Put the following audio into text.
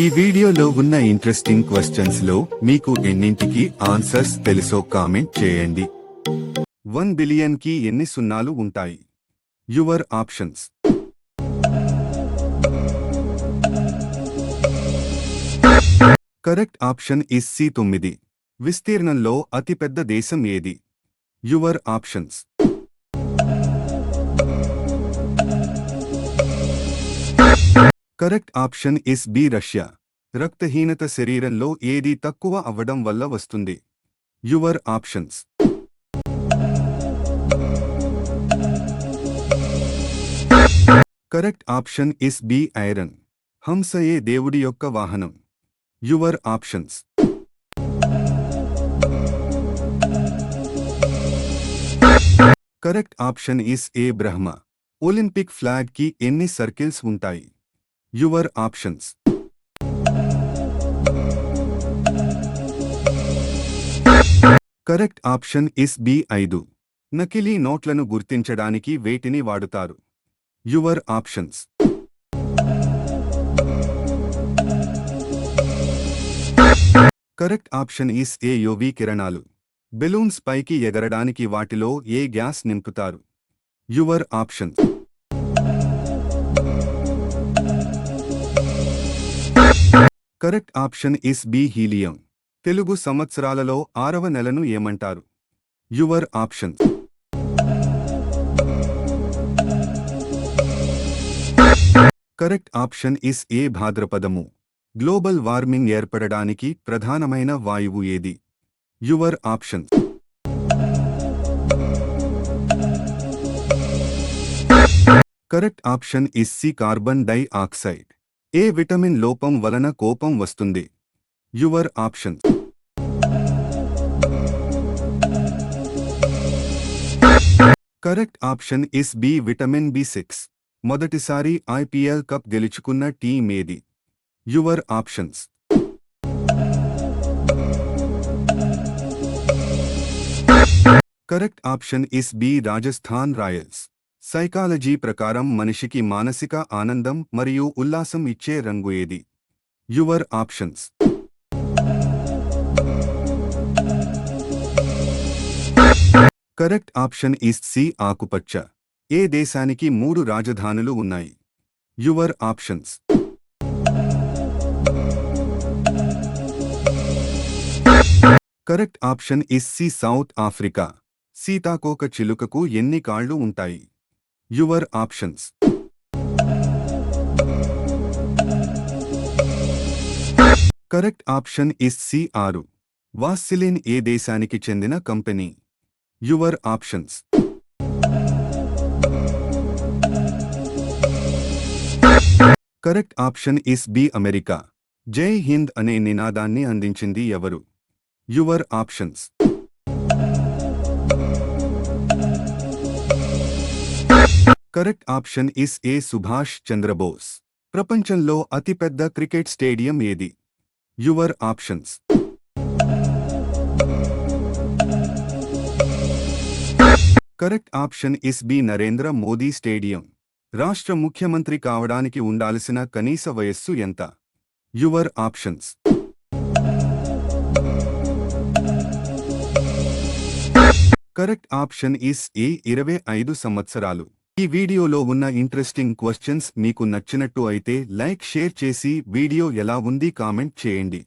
ఈ వీడియోలో ఉన్న ఇంట్రెస్టింగ్ క్వశ్చన్స్ లో మీకు ఎన్నింటికి ఆన్సర్స్ తెలుసో కామెంట్ చేయండి. 1 బిలియన్ కి ఎన్ని సున్నాలు ఉంటాయి? Your options. Correct option is C 9. విస్తీర్ణంలో అతిపెద్ద దేశం ఏది? Your options. Correct option is B Russia. రక్తహీనత శరీరంలో ఏది తక్కువ అవ్వడం వల్ల వస్తుంది? Your options. Correct option is B iron. హంసయే దేవుడి యొక్క వాహనం. Your options. Correct option is A Brahma. Olympic flag కి ఎన్ని సర్కిల్స్ ఉంటాయి? Your options. Correct option is B 5. నకిలీ నోట్లను గుర్తించడానికి వేటిని వాడుతారు? Your options. Correct option is A UV కిరణాలు. బెలూన్స్ పైకి ఎగరడానికి వాటిలో ఏ గ్యాస్ నింపుతారు? Your options. Correct option is B helium. Telugu సంవత్సరాలలో 6వ నెలను ఏమంటారు? Your options. Correct option is A Bhadrapadamu. Global warming ఏర్పడడానికి ప్రధానమైన వాయువు ఏది? Your options. Correct option is C carbon dioxide. ఏ విటమిన్ లోపం వలన కోపం వస్తుంది? Your options. Correct option is B vitamin బి6. మొదటిసారి ఐపీఎల్ కప్ గెలుచుకున్న టీం ఏది? Your options. Correct option is B Rajasthan Royals. Psychology ప్రకారం మనిషికి మానసిక ఆనందం మరియు ఉల్లాసం ఇచ్చే రంగు ఏది? Your options. Correct option is C ఆకుపచ్చ. ఏ దేశానికి 3 రాజధానులు ఉన్నాయి? Your options. Correct option is C South Africa. సీతాకోక చిలుకకు ఎన్ని కాళ్ళు ఉంటాయి? Your options. Correct option is C 6. Vaseline ఏ దేశానికి చెందిన కంపెనీ? Your options. Correct option is B America. జై హింద్ అనే నినాదాన్ని అందించింది ఎవరు? Your options. Correct option is A Subhash Chandrabose. ప్రపంచంలో అతిపెద్ద క్రికెట్ స్టేడియం ఏది? Your options. Correct option is B Narendra Modi stadium. రాష్ట్ర ముఖ్యమంత్రి కావడానికి ఉండాల్సిన కనీస వయస్సు ఎంత? Your options. Correct option is A 25 సంవత్సరాలు. ఈ వీడియోలో ఉన్న ఇంట్రెస్టింగ్ క్వశ్చన్స్ మీకు నచ్చినట్టు అయితే లైక్ షేర్ చేసి వీడియో ఎలా ఉంది కామెంట్ చేయండి.